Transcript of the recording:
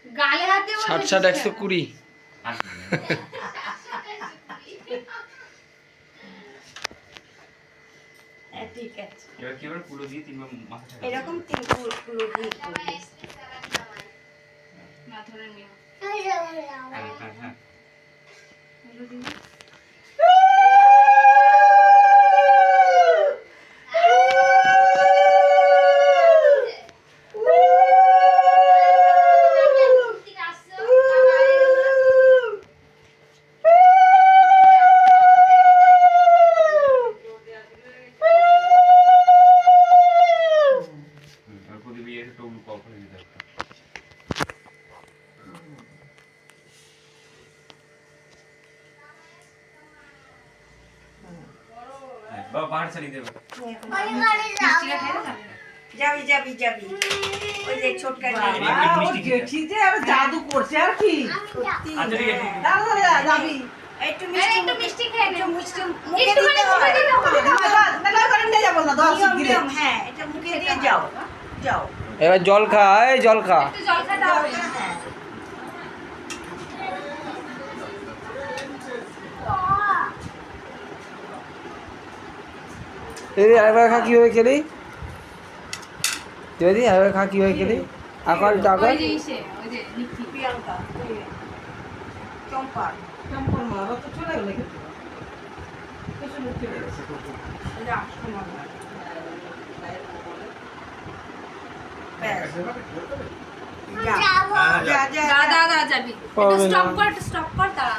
গালে হাতে 60 60 120 ঠিক আছে এবার কি করে পুরো দিয়ে তিনবার মাথা ঠাকা এরকম তিন পুরো দিয়ে করবি না ধরে নিও হ্যাঁ হ্যাঁ হলো দিদি আর প্রদীপ ইয়ে একটা উলু কল করে দিতে হবে বাবা পাহাড় ছাড়িয়ে দেবে মিষ্টিটা খেয়ে না যাবি যাবি যাবি ওই যে ছোটকা জেঠি যে আর জাদু করছে আর কি আচ্ছা ঠিক আছে যাবি একটু একটু মিষ্টি খেয়ে নে মিষ্টি মুখে একটু দিতে মুখে হয় দিতে হবে মেলা করে নিয়ে যাবো না 10 নিয়ম, দিলে নিয়ম, হ্যাঁ এটা মুখে দিয়ে যাও যাও এবার জল খা এই জল খা একটু জল খেতে হবে হ্যাঁ এই আরেকবার খা কিভাবে খেলি যদি আরেকবার খা কিভাবে খেলি আকার টাকা ওই যে ইসে ওই যে নিকি প্রিয়াঙ্কা চম্পা চম্পর মা তো চলে গেল কিন্তু কিছু মুখে যা শোনো ব্যাস যা যা যা দাদা দাদা যাবি একটু স্টপ কর দাঁড়া